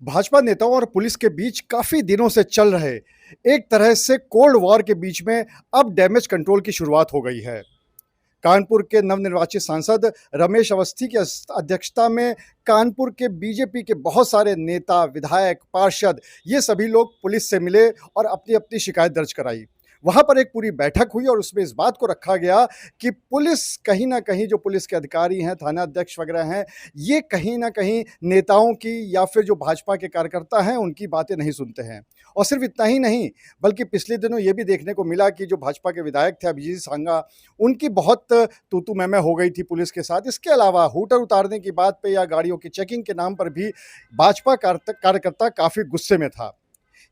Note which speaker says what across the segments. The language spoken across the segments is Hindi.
Speaker 1: भाजपा नेताओं और पुलिस के बीच काफी दिनों से चल रहे एक तरह से कोल्ड वॉर के बीच में अब डैमेज कंट्रोल की शुरुआत हो गई है। कानपुर के नवनिर्वाचित सांसद रमेश अवस्थी की अध्यक्षता में कानपुर के बीजेपी के बहुत सारे नेता, विधायक, पार्षद ये सभी लोग पुलिस से मिले और अपनी अपनी शिकायत दर्ज कराई। वहां पर एक पूरी बैठक हुई और उसमें इस बात को रखा गया कि पुलिस कहीं ना कहीं, जो पुलिस के अधिकारी हैं, थाना अध्यक्ष वगैरह हैं, ये कहीं ना कहीं नेताओं की या फिर जो भाजपा के कार्यकर्ता हैं उनकी बातें नहीं सुनते हैं। और सिर्फ इतना ही नहीं, बल्कि पिछले दिनों ये भी देखने को मिला कि जो भाजपा के विधायक थे अभिजीत सांगा, उनकी बहुत तू-तू मैं-मैं हो गई थी पुलिस के साथ। इसके अलावा हूटर उतारने की बात पे या गाड़ियों की चेकिंग के नाम पर भी भाजपा कार्यकर्ता काफ़ी गुस्से में था।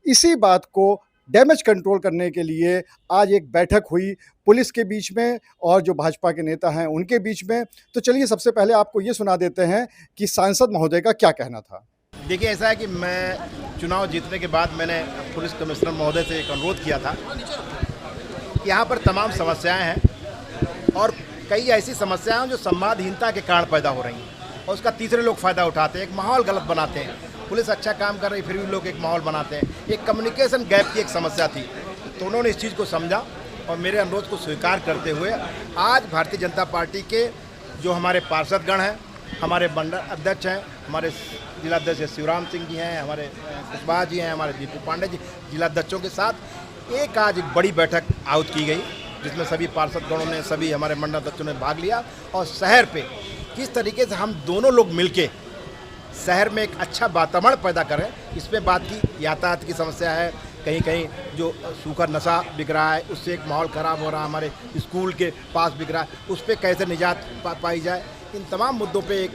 Speaker 1: इसी बात को डैमेज कंट्रोल करने के लिए आज एक बैठक हुई पुलिस के बीच में और जो भाजपा के नेता हैं उनके बीच में। तो चलिए सबसे पहले आपको ये सुना देते हैं कि सांसद महोदय का क्या कहना था।
Speaker 2: देखिए, ऐसा है कि मैं चुनाव जीतने के बाद मैंने पुलिस कमिश्नर महोदय से एक अनुरोध किया था कि यहाँ पर तमाम समस्याएं हैं और कई ऐसी समस्याएं हैं जो संवादहीनता के कारण पैदा हो रही हैं और उसका तीसरे लोग फ़ायदा उठाते हैं, एक माहौल गलत बनाते हैं। पुलिस अच्छा काम कर रही फिर भी लोग एक माहौल बनाते हैं। एक कम्युनिकेशन गैप की एक समस्या थी, तो उन्होंने इस चीज़ को समझा और मेरे अनुरोध को स्वीकार करते हुए आज भारतीय जनता पार्टी के जो हमारे पार्षदगण हैं, हमारे मंडल अध्यक्ष हैं, हमारे जिलाध्यक्ष शिवराम सिंह जी हैं, हमारे कुशवाहा जी हैं, हमारे दीपू पांडे जी, जिलाध्यक्षों के साथ आज एक बड़ी बैठक आयोजित की गई, जिसमें सभी पार्षदगणों ने, सभी हमारे मंडल अध्यक्षों ने भाग लिया और शहर पे किस तरीके से हम दोनों लोग मिलके शहर में एक अच्छा वातावरण पैदा करें, इस पर बात की। यातायात की समस्या है, कहीं कहीं जो सूखा नशा बिक रहा है उससे एक माहौल ख़राब हो रहा है, हमारे स्कूल के पास बिक रहा है, उस पर कैसे निजात पाई जाए, इन तमाम मुद्दों पे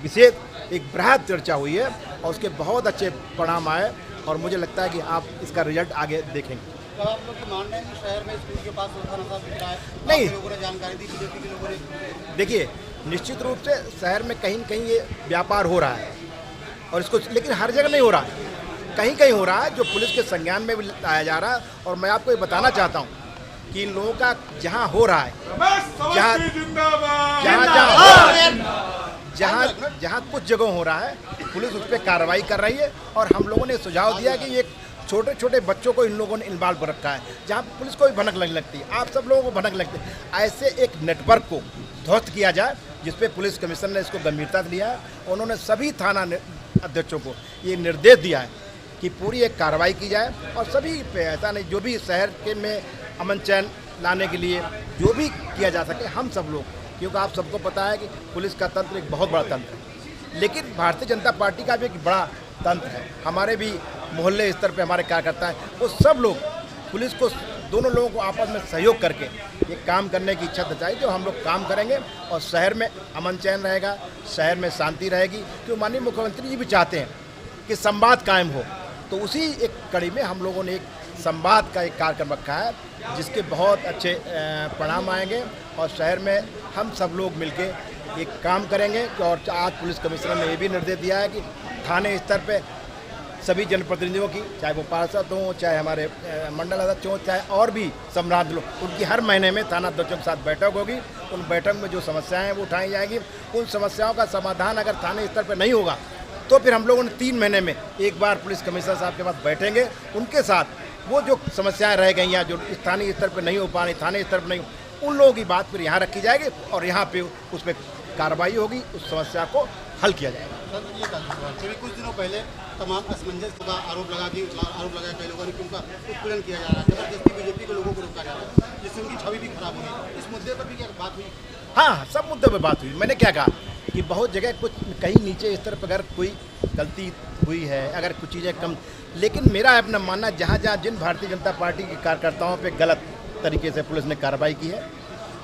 Speaker 2: विशेष एक बृहद चर्चा हुई है और उसके बहुत अच्छे परिणाम आए और मुझे लगता है कि आप इसका रिजल्ट आगे देखेंगे।
Speaker 3: तो आप लोग तो मान रहे हैं कि शहर में स्कूल के पास सूखा नशा बिक रहा है?
Speaker 2: नहीं,
Speaker 3: लोगों ने जानकारी दी, बीजेपी के लोगों ने।
Speaker 2: देखिए, निश्चित रूप से शहर में कहीं न कहीं ये व्यापार हो रहा है और इसको, लेकिन हर जगह नहीं हो रहा है, कहीं कहीं हो रहा है जो पुलिस के संज्ञान में भी लाया जा रहा है। और मैं आपको ये बताना चाहता हूँ कि इन लोगों का जहाँ हो रहा है, जहाँ कुछ जगह हो रहा है, पुलिस उस पर कार्रवाई कर रही है और हम लोगों ने सुझाव दिया कि ये छोटे छोटे बच्चों को इन लोगों ने इन्वॉल्व कर रखा है, जहाँ पुलिस को भी भनक लगने लगती है, आप सब लोगों को भनक लगती है। ऐसे एक नेटवर्क को ध्वस्त किया जाए, जिस पे पुलिस कमिश्नर ने इसको गंभीरता से लिया है। उन्होंने सभी थाना अध्यक्षों को ये निर्देश दिया है कि पूरी एक कार्रवाई की जाए और सभी पे, ऐसा नहीं, जो भी शहर के में अमन चैन लाने के लिए जो भी किया जा सके, हम सब लोग, क्योंकि आप सबको पता है कि पुलिस का तंत्र एक बहुत बड़ा तंत्र है, लेकिन भारतीय जनता पार्टी का भी एक बड़ा तंत्र है। हमारे भी मोहल्ले स्तर पे हमारे कार्यकर्ता हैं, वो सब लोग पुलिस को, दोनों लोगों को आपस में सहयोग करके ये काम करने की इच्छा दर्शाई, जो हम लोग काम करेंगे और शहर में अमन चैन रहेगा, शहर में शांति रहेगी। क्यों माननीय मुख्यमंत्री जी भी चाहते हैं कि संवाद कायम हो, तो उसी एक कड़ी में हम लोगों ने एक संवाद का एक कार्यक्रम रखा है, जिसके बहुत अच्छे परिणाम आएंगे और शहर में हम सब लोग मिलके एक काम करेंगे। और आज पुलिस कमिश्नर ने ये भी निर्देश दिया है कि थाने स्तर पे सभी जनप्रतिनिधियों की, चाहे वो पार्षद हों, चाहे हमारे मंडल अध्यक्ष हों, चाहे और भी सम्राट लोग, उनकी हर महीने में थाना अध्यक्षों के साथ बैठक होगी। उन बैठक में जो समस्याएं हैं वो उठाई जाएगी। उन समस्याओं का समाधान अगर थाने स्तर पर नहीं होगा तो फिर हम लोगों ने 3 महीने में एक बार पुलिस कमिश्नर साहब के पास बैठेंगे, उनके साथ वो जो समस्याएं रह गई हैं, जो स्थानीय स्तर पर नहीं हो पा रही, थाने स्तर पर नहीं, उन लोगों की बात फिर यहाँ रखी जाएगी और यहाँ पे उस पर कार्रवाई होगी, उस समस्या को हल किया जाएगा।
Speaker 3: सर, ये कभी कुछ दिनों पहले तमाम असमंजस का आरोप लगाया कई लोगों ने कि उनका उत्पीड़न किया जा रहा है, जबरदस्ती बीजेपी के लोगों को रोका जा रहा है, जिससे उनकी छवि भी खराब हुई। इस मुद्दे पर भी क्या बात हुई?
Speaker 2: हाँ, सब मुद्दों पे बात हुई। मैंने क्या कहा कि बहुत जगह कुछ कहीं नीचे स्तर पर अगर कोई गलती हुई है, अगर कुछ चीज़ें कम, लेकिन मेरा अपना मानना, जहाँ जहाँ जिन भारतीय जनता पार्टी के कार्यकर्ताओं पे गलत तरीके से पुलिस ने कार्रवाई की है,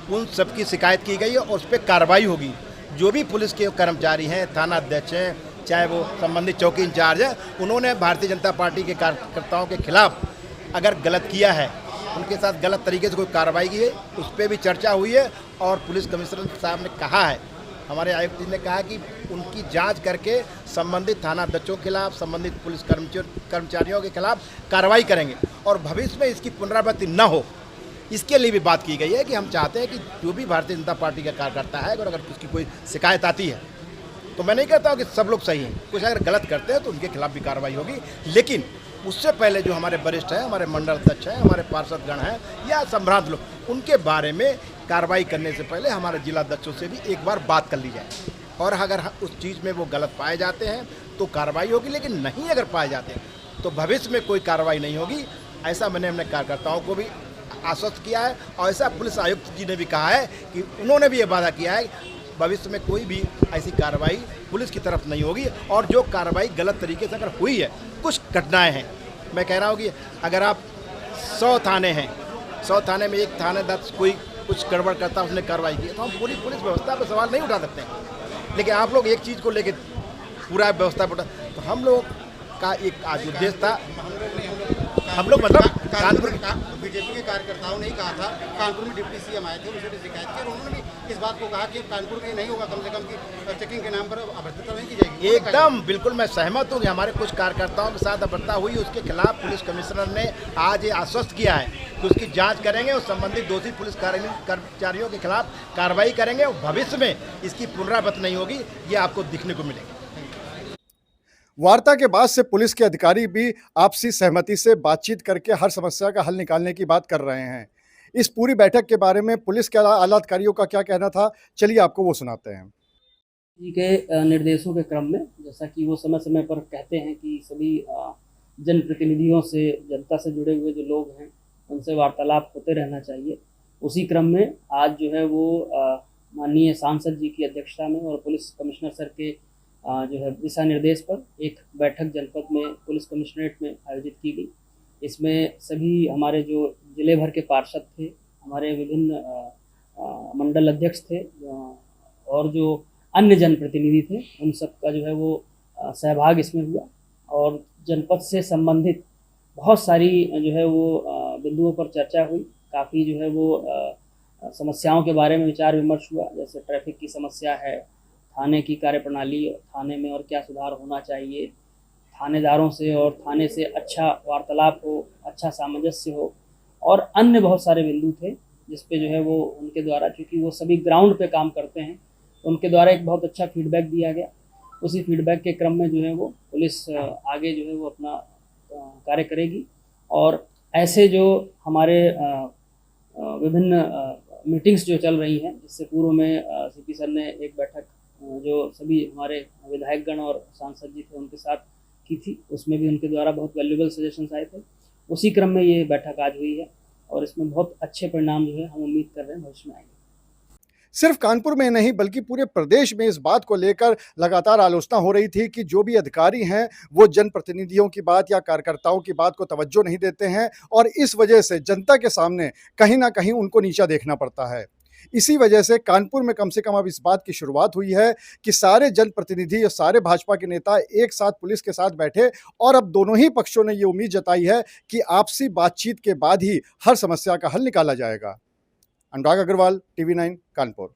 Speaker 2: उन सब की शिकायत की गई है और उस पर कार्रवाई होगी। जो भी पुलिस के कर्मचारी हैं, थाना अध्यक्ष हैं, चाहे वो संबंधित चौकी इंचार्ज है, उन्होंने भारतीय जनता पार्टी के कार्यकर्ताओं के खिलाफ अगर गलत किया है, उनके साथ गलत तरीके से कोई कार्रवाई की है, उस पर भी चर्चा हुई है और पुलिस कमिश्नर साहब ने कहा है, हमारे आयुक्त जी ने कहा कि उनकी जांच करके संबंधित थाना अध्यक्षों के खिलाफ, संबंधित पुलिस कर्मचारियों के खिलाफ कार्रवाई करेंगे और भविष्य में इसकी पुनरावृत्ति न हो, इसके लिए भी बात की गई है कि हम चाहते हैं कि जो भी भारतीय जनता पार्टी का कार्यकर्ता है, अगर उसकी कोई शिकायत आती है तो मैं नहीं कहता हूँ कि सब लोग सही हैं, कुछ अगर गलत करते हैं तो उनके खिलाफ भी कार्रवाई होगी, लेकिन उससे पहले जो हमारे वरिष्ठ हैं, हमारे मंडल अध्यक्ष हैं, हमारे पार्षदगण हैं या संभ्रांत लोग, उनके बारे में कार्रवाई करने से पहले हमारे जिला अध्यक्षों से भी एक बार बात कर ली जाए, और अगर उस चीज़ में वो गलत पाए जाते हैं तो कार्रवाई होगी, लेकिन नहीं अगर पाए जाते हैं तो भविष्य में कोई कार्रवाई नहीं होगी। ऐसा मैंने अपने कार्यकर्ताओं को भी आश्वस्त किया है, और ऐसा पुलिस आयुक्त जी ने भी कहा है कि उन्होंने भी ये वादा किया है भविष्य में कोई भी ऐसी कार्रवाई पुलिस की तरफ नहीं होगी, और जो कार्रवाई गलत तरीके से अगर हुई है, कुछ घटनाएं हैं, मैं कह रहा हूँ कि अगर आप 100 थाने हैं, 100 थाने में एक थानेदार कोई कुछ गड़बड़ करता है, उसने कार्रवाई की, तो हम पूरी पुलिस व्यवस्था पर सवाल नहीं उठा सकते हैं। लेकिन आप लोग एक चीज़ को लेकर पूरा व्यवस्था पर, तो हम लोग का एक आज उद्देश्य था, हम लोग मतलब कानपुर
Speaker 3: बीजेपी के कार्यकर्ताओं ने ही कहा था, कानपुर में डिप्टी सीएम आए थे, उनसे भी शिकायत की, और उन्होंने भी इस बात को कहा कि कानपुर के नहीं होगा, कम से कम की चेकिंग के नाम पर अभद्रता नहीं की जाएगी।
Speaker 2: एकदम बिल्कुल मैं सहमत हूँ कि हमारे कुछ कार्यकर्ताओं के साथ अभद्रता हुई, उसके खिलाफ पुलिस कमिश्नर ने आज ये आश्वस्त किया है कि उसकी जांच करेंगे और संबंधित दोषी पुलिस कर्मचारियों के खिलाफ कार्रवाई करेंगे, और भविष्य में इसकी पुनरावृत्ति नहीं होगी, ये आपको दिखने को मिलेगी।
Speaker 1: वार्ता के बाद से पुलिस के अधिकारी भी आपसी सहमति से बातचीत करके हर समस्या का हल निकालने की बात कर रहे हैं। इस पूरी बैठक के बारे में पुलिस के आला अधिकारियों का क्या कहना था, चलिए आपको वो सुनाते हैं।
Speaker 4: जी के निर्देशों के क्रम में, जैसा कि वो समय समय पर कहते हैं कि सभी जनप्रतिनिधियों से, जनता से जुड़े हुए जो लोग हैं, उनसे वार्तालाप होते रहना चाहिए। उसी क्रम में आज जो है वो माननीय सांसद जी की अध्यक्षता में और पुलिस कमिश्नर सर के जो है दिशा निर्देश पर एक बैठक जनपद में पुलिस कमिश्नरेट में आयोजित की गई। इसमें सभी हमारे जो जिले भर के पार्षद थे, हमारे विभिन्न मंडल अध्यक्ष थे, और जो अन्य जनप्रतिनिधि थे, उन सब का जो है वो सहभाग इसमें हुआ, और जनपद से संबंधित बहुत सारी जो है वो बिंदुओं पर चर्चा हुई। काफ़ी जो है वो समस्याओं के बारे में विचार विमर्श हुआ, जैसे ट्रैफिक की समस्या है, थाने की कार्यप्रणाली, थाने में और क्या सुधार होना चाहिए, थानेदारों से और थाने से अच्छा वार्तालाप हो, अच्छा सामंजस्य हो, और अन्य बहुत सारे बिंदु थे जिस पे जो है वो उनके द्वारा, चूँकि वो सभी ग्राउंड पे काम करते हैं, तो उनके द्वारा एक बहुत अच्छा फीडबैक दिया गया। उसी फीडबैक के क्रम में जो है वो पुलिस आगे जो है वो अपना कार्य करेगी, और ऐसे जो हमारे विभिन्न मीटिंग्स जो चल रही हैं, इससे पूर्व में सीपी सर ने एक बैठक जो सभी हमारे विधायकगण और सांसद जी थे उनके साथ की थी, उसमें भी उनके द्वारा बहुत वैल्यूएबल सजेशंस आए थे। उसी क्रम में ये बैठक आज हुई है, और इसमें बहुत अच्छे परिणाम जो है हम उम्मीद कर रहे हैं भविष्य में आएंगे।
Speaker 1: सिर्फ कानपुर में नहीं बल्कि पूरे प्रदेश में इस बात को लेकर लगातार आलोचना हो रही थी कि जो भी अधिकारी हैं वो जनप्रतिनिधियों की बात या कार्यकर्ताओं की बात को तवज्जो नहीं देते हैं, और इस वजह से जनता के सामने कहीं ना कहीं उनको नीचा देखना पड़ता है। इसी वजह से कानपुर में कम से कम अब इस बात की शुरुआत हुई है कि सारे जनप्रतिनिधि और सारे भाजपा के नेता एक साथ पुलिस के साथ बैठे, और अब दोनों ही पक्षों ने ये उम्मीद जताई है कि आपसी बातचीत के बाद ही हर समस्या का हल निकाला जाएगा। अनुराग अग्रवाल, TV9 कानपुर।